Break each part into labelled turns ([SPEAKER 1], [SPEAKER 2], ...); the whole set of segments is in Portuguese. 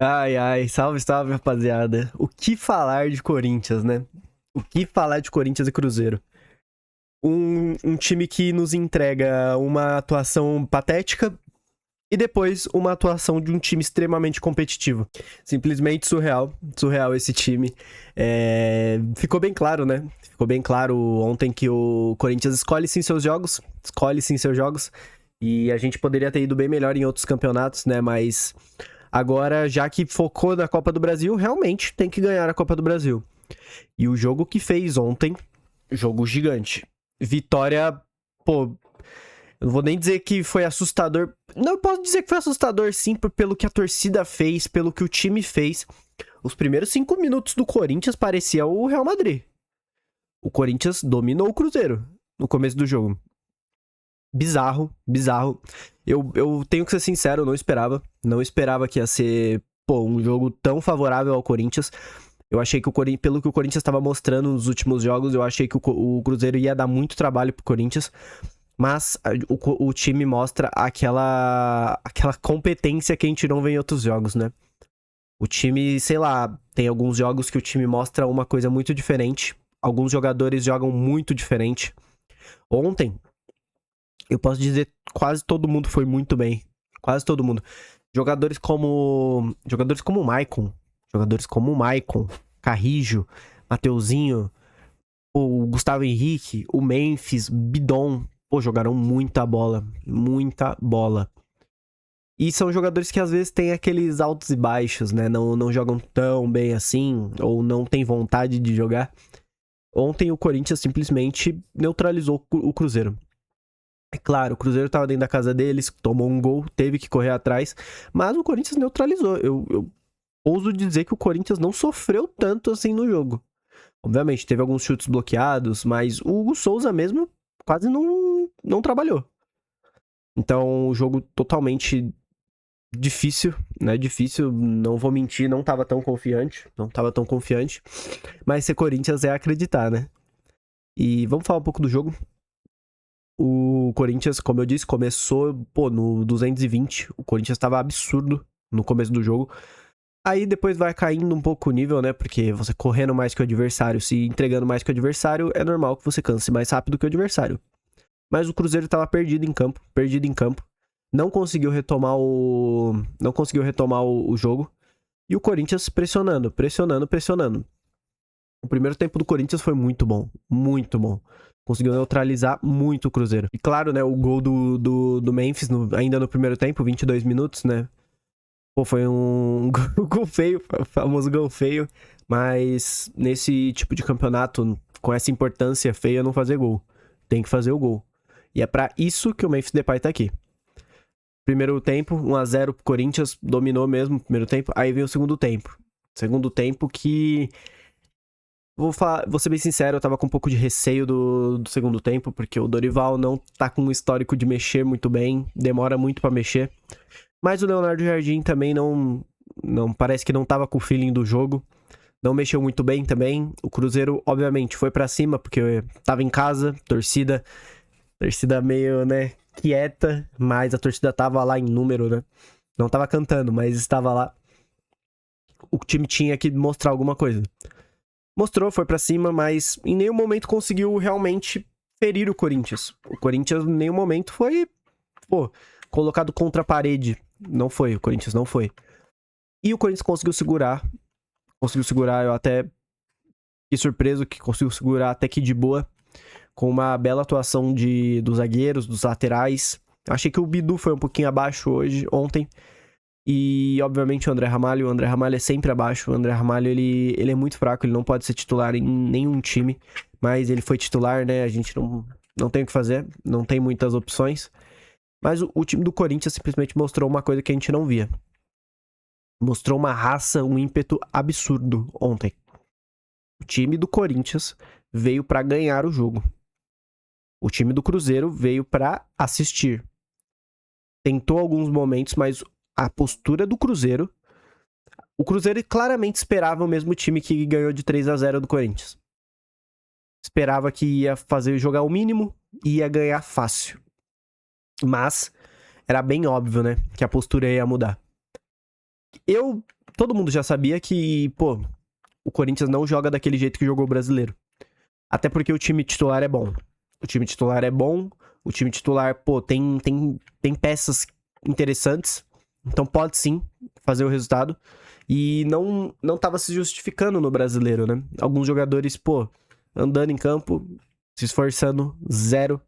[SPEAKER 1] Ai, ai, salve, salve, rapaziada. O que falar de Corinthians, né? O que falar de Corinthians e Cruzeiro? Um time que nos entrega uma atuação patética e depois uma atuação de um time extremamente competitivo. Simplesmente surreal, surreal esse time. Ficou bem claro, né? Ficou bem claro ontem que o Corinthians escolhe sim seus jogos, e a gente poderia ter ido bem melhor em outros campeonatos, né? Mas agora, já que focou na Copa do Brasil, realmente tem que ganhar a Copa do Brasil. E o jogo que fez ontem, jogo gigante. Vitória, pô, eu não vou nem dizer que foi assustador. Não, eu posso dizer que foi assustador sim, pelo que a torcida fez, pelo que o time fez. Os primeiros 5 minutos do Corinthians parecia o Real Madrid. O Corinthians dominou o Cruzeiro no começo do jogo. Bizarro, bizarro. Eu tenho que ser sincero, eu não esperava. Não esperava que ia ser, pô, um jogo tão favorável ao Corinthians. Eu achei que pelo que o Corinthians estava mostrando nos últimos jogos, eu achei que o Cruzeiro ia dar muito trabalho pro Corinthians. Mas o time mostra aquela competência que a gente não vê em outros jogos, né? O time, sei lá, tem alguns jogos que o time mostra uma coisa muito diferente. Alguns jogadores jogam muito diferente. Ontem, eu posso dizer, quase todo mundo foi muito bem. Quase todo mundo. Jogadores como o Maicon. Jogadores como o Maicon, Carrijo, Mateuzinho, o Gustavo Henrique, o Memphis, Bidon. Pô, jogaram muita bola. Muita bola. E são jogadores que às vezes têm aqueles altos e baixos, né? Não jogam tão bem assim, ou não têm vontade de jogar. Ontem o Corinthians simplesmente neutralizou o Cruzeiro. É claro, o Cruzeiro tava dentro da casa deles, tomou um gol, teve que correr atrás, mas o Corinthians neutralizou. Eu ouso dizer que o Corinthians não sofreu tanto assim no jogo. Obviamente, teve alguns chutes bloqueados, mas o Hugo Souza mesmo quase não trabalhou. Então, o jogo totalmente difícil, né? Difícil, não vou mentir, não tava tão confiante. Não tava tão confiante. Mas ser Corinthians é acreditar, né? E vamos falar um pouco do jogo. O Corinthians, como eu disse, começou, pô, no 220. O Corinthians tava absurdo no começo do jogo. Aí depois vai caindo um pouco o nível, né? Porque você correndo mais que o adversário, se entregando mais que o adversário, é normal que você canse mais rápido que o adversário. Mas o Cruzeiro tava perdido em campo, perdido em campo. Não conseguiu retomar o jogo. E o Corinthians pressionando, pressionando, pressionando. O primeiro tempo do Corinthians foi muito bom, muito bom. Conseguiu neutralizar muito o Cruzeiro. E claro, né, o gol do Memphis, ainda no primeiro tempo, 22 minutos, né? Pô, foi um gol feio, o famoso gol feio. Mas nesse tipo de campeonato, com essa importância feia, não fazer gol. Tem que fazer o gol. E é pra isso que o Memphis Depay tá aqui. Primeiro tempo, 1-0 pro Corinthians, dominou mesmo o primeiro tempo. Aí vem o segundo tempo. Segundo tempo que... Vou ser bem sincero, eu tava com um pouco de receio do segundo tempo, porque o Dorival não tá com um histórico de mexer muito bem, demora muito pra mexer. Mas o Leonardo Jardim também não parece que não tava com o feeling do jogo. Não mexeu muito bem também. O Cruzeiro, obviamente, foi pra cima, porque tava em casa, torcida meio, né, quieta, mas a torcida tava lá em número, né? Não tava cantando, mas estava lá. O time tinha que mostrar alguma coisa. Mostrou, foi pra cima, mas em nenhum momento conseguiu realmente ferir o Corinthians. O Corinthians em nenhum momento foi, pô, colocado contra a parede. Não foi, o Corinthians não foi. E o Corinthians conseguiu segurar. Conseguiu segurar, eu até fiquei surpreso que conseguiu segurar até que de boa. Com uma bela atuação dos zagueiros, dos laterais. Achei que o Bidu foi um pouquinho abaixo ontem. E, obviamente, o André Ramalho é sempre abaixo. O André Ramalho, ele é muito fraco, ele não pode ser titular em nenhum time. Mas ele foi titular, né? A gente não tem o que fazer, não tem muitas opções. Mas o time do Corinthians simplesmente mostrou uma coisa que a gente não via. Mostrou uma raça, um ímpeto absurdo ontem. O time do Corinthians veio pra ganhar o jogo. O time do Cruzeiro veio pra assistir. Tentou alguns momentos, mas a postura do Cruzeiro... O Cruzeiro claramente esperava o mesmo time que ganhou de 3-0 do Corinthians. Esperava que ia jogar o mínimo e ia ganhar fácil. Mas era bem óbvio, né, que a postura ia mudar. Eu todo mundo já sabia que, pô, o Corinthians não joga daquele jeito que jogou o Brasileiro. Até porque o time titular é bom. O time titular é bom. O time titular, pô, tem peças interessantes. Então pode sim fazer o resultado. E não tava se justificando no Brasileiro, né? Alguns jogadores, pô, andando em campo, se esforçando, zero.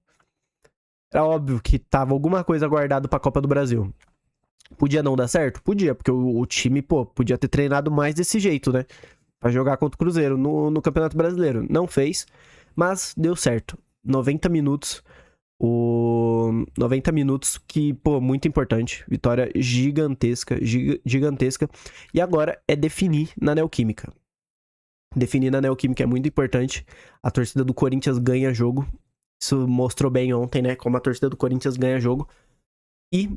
[SPEAKER 1] Era óbvio que tava alguma coisa guardado pra Copa do Brasil. Podia não dar certo? Podia, porque o time, pô, podia ter treinado mais desse jeito, né? Pra jogar contra o Cruzeiro no Campeonato Brasileiro. Não fez, mas deu certo. 90 minutos. 90 minutos que, pô, muito importante. Vitória gigantesca, gigantesca. E agora é definir na Neoquímica. Definir na Neoquímica é muito importante. A torcida do Corinthians ganha jogo. Isso mostrou bem ontem, né? Como a torcida do Corinthians ganha jogo. E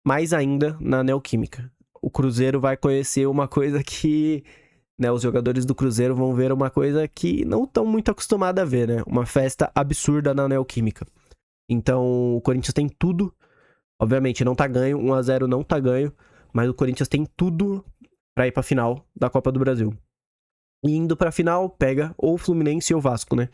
[SPEAKER 1] mais ainda na Neoquímica. O Cruzeiro vai conhecer uma coisa que, né, os jogadores do Cruzeiro vão ver uma coisa que não estão muito acostumados a ver, né? Uma festa absurda na Neoquímica. Então, o Corinthians tem tudo. Obviamente, não tá ganho. 1-0 não tá ganho. Mas o Corinthians tem tudo pra ir pra final da Copa do Brasil. E indo pra final, pega ou o Fluminense ou o Vasco, né?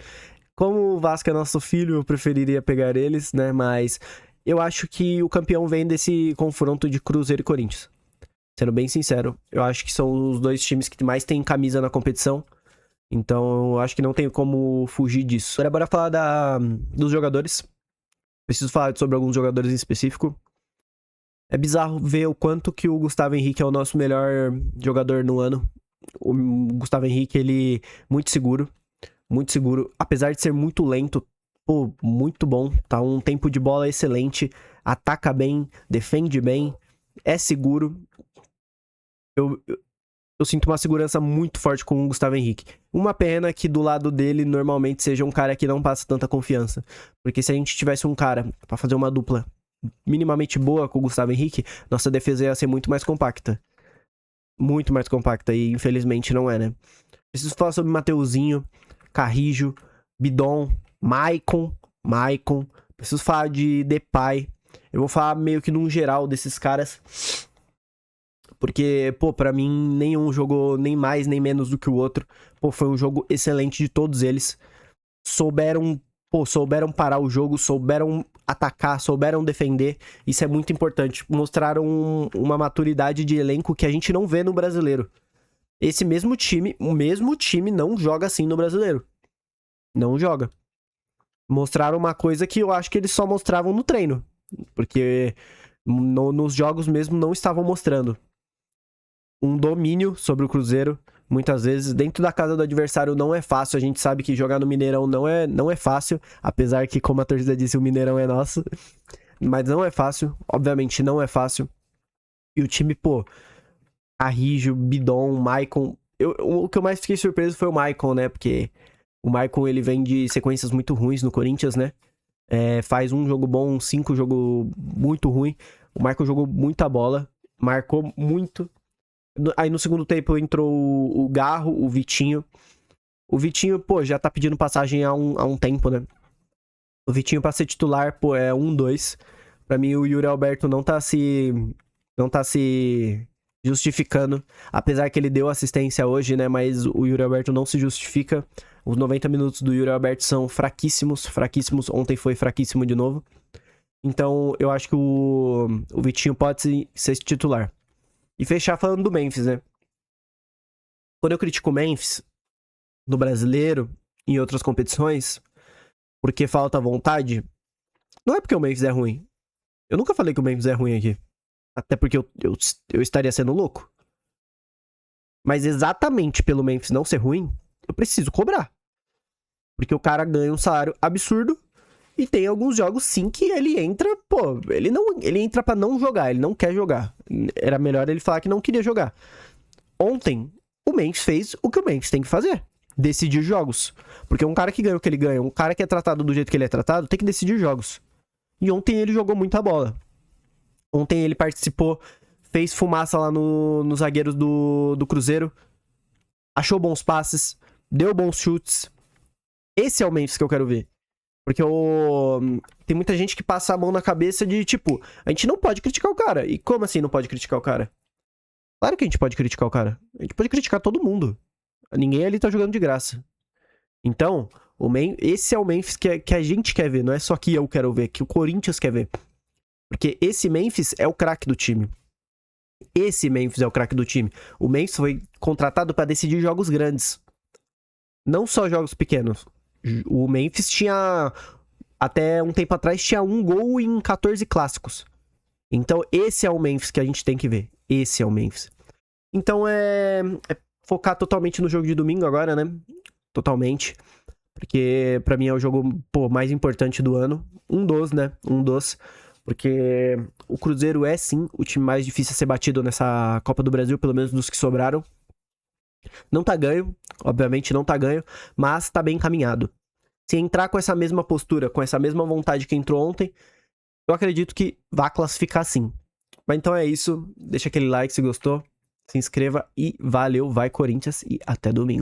[SPEAKER 1] Como o Vasco é nosso filho, eu preferiria pegar eles, né? Mas eu acho que o campeão vem desse confronto de Cruzeiro e Corinthians. Sendo bem sincero, eu acho que são os dois times que mais têm camisa na competição. Então, eu acho que não tem como fugir disso. Agora, bora falar dos jogadores. Preciso falar sobre alguns jogadores em específico. É bizarro ver o quanto que o Gustavo Henrique é o nosso melhor jogador no ano. O Gustavo Henrique, ele muito seguro. Muito seguro. Apesar de ser muito lento, pô, muito bom. Tá um tempo de bola excelente. Ataca bem, defende bem, é seguro. Eu sinto uma segurança muito forte com o Gustavo Henrique. Uma pena que do lado dele normalmente seja um cara que não passa tanta confiança. Porque se a gente tivesse um cara pra fazer uma dupla minimamente boa com o Gustavo Henrique, nossa defesa ia ser muito mais compacta. Muito mais compacta. E infelizmente não é, né? Preciso falar sobre Mateuzinho, Carrijo, Bidon, Maicon. Preciso falar de Depay. Eu vou falar meio que num geral desses caras. Porque, pô, pra mim, nenhum jogou nem mais nem menos do que o outro. Pô, foi um jogo excelente de todos eles. Souberam parar o jogo, souberam atacar, souberam defender. Isso é muito importante. Mostraram uma maturidade de elenco que a gente não vê no Brasileiro. Esse mesmo time, o mesmo time não joga assim no Brasileiro. Não joga. Mostraram uma coisa que eu acho que eles só mostravam no treino. Porque nos jogos mesmo não estavam mostrando. Um domínio sobre o Cruzeiro, muitas vezes. Dentro da casa do adversário não é fácil. A gente sabe que jogar no Mineirão não é fácil. Apesar que, como a torcida disse, o Mineirão é nosso. Mas não é fácil. Obviamente não é fácil. E o time, pô... Carrijo, Bidon, Maicon. O que eu mais fiquei surpreso foi o Maicon, né? Porque o Maicon, ele vem de sequências muito ruins no Corinthians, né? Faz um jogo bom, 5 jogo muito ruim. O Maicon jogou muita bola, marcou muito. Aí no segundo tempo entrou o Garro, o Vitinho. O Vitinho, pô, já tá pedindo passagem há um tempo, né? O Vitinho pra ser titular, pô, é 1-2. Pra mim, o Yuri Alberto não tá se justificando, apesar que ele deu assistência hoje, né, mas o Yuri Alberto não se justifica. Os 90 minutos do Yuri Alberto são fraquíssimos, ontem foi fraquíssimo de novo. Então, eu acho que o Vitinho pode ser titular. E fechar falando do Memphis, né? Quando eu critico o Memphis, no Brasileiro, em outras competições, porque falta vontade, não é porque o Memphis é ruim. Eu nunca falei que o Memphis é ruim aqui. Até porque eu estaria sendo louco. Mas exatamente pelo Memphis não ser ruim, eu preciso cobrar. Porque o cara ganha um salário absurdo. E tem alguns jogos sim que ele entra, pô, ele entra pra não jogar, ele não quer jogar. Era melhor ele falar que não queria jogar. Ontem, o Memphis fez o que o Memphis tem que fazer. Decidir jogos. Porque um cara que ganha o que ele ganha, um cara que é tratado do jeito que ele é tratado, tem que decidir jogos. E ontem ele jogou muita bola. Ontem ele participou, fez fumaça lá nos zagueiros do Cruzeiro. Achou bons passes, deu bons chutes. Esse é o Memphis que eu quero ver. Porque tem muita gente que passa a mão na cabeça de, tipo, a gente não pode criticar o cara. E como assim não pode criticar o cara? Claro que a gente pode criticar o cara. A gente pode criticar todo mundo. Ninguém ali tá jogando de graça. Então, esse é o Memphis que a gente quer ver. Não é só que eu quero ver, que o Corinthians quer ver. Porque esse Memphis é o craque do time. Esse Memphis é o craque do time. O Memphis foi contratado para decidir jogos grandes. Não só jogos pequenos. O Memphis tinha... Até um tempo atrás tinha 1 gol em 14 clássicos. Então esse é o Memphis que a gente tem que ver. Esse é o Memphis. Então é focar totalmente no jogo de domingo agora, né? Totalmente. Porque pra mim é o jogo, mais importante do ano. Um dos, né? Porque o Cruzeiro é, sim, o time mais difícil a ser batido nessa Copa do Brasil, pelo menos dos que sobraram. Não tá ganho, obviamente não tá ganho, mas tá bem encaminhado. Se entrar com essa mesma postura, com essa mesma vontade que entrou ontem, eu acredito que vai classificar sim. Mas então é isso, deixa aquele like se gostou, se inscreva e valeu, vai Corinthians e até domingo.